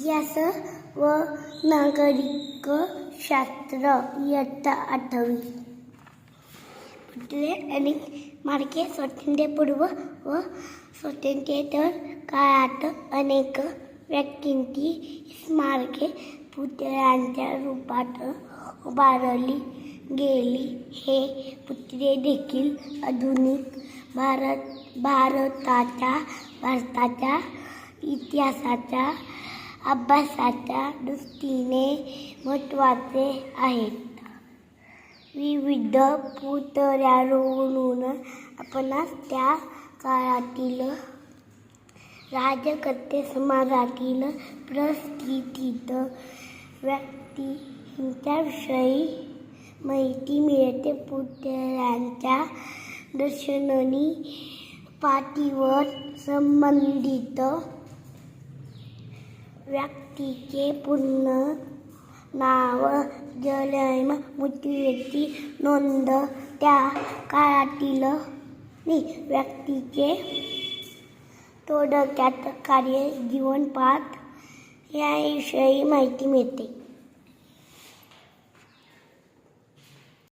इतिहास व नागरिक शास्त्र इयत्ता 8वी. पुतळे आणि स्मारके. स्वातंत्र्यपूर्व व स्वातंत्र्योत्तर काळात अनेक व्यक्तींची स्मारके पुतळ्यांच्या रूपात उभारली गेली. हे पुतळे देखील आधुनिक भारताच्या इतिहासाच्या अभ्यासाच्या दृष्टीने महत्त्वाचे आहेत. विविध पुतळ्यांवरून आपणास त्या काळातील राज्यकर्ते, समाजातील प्रतिष्ठित व्यक्तींच्याविषयी माहिती मिळते. पुतळ्यांच्या दर्शनी पाटीवर संबंधित व्यक्तीचे पूर्ण नाव, जन्म, मृत्यूची नोंद, त्या काळातील व्यक्तीचे थोडक्यात कार्य, जीवनपाठ याविषयी माहिती मिळते.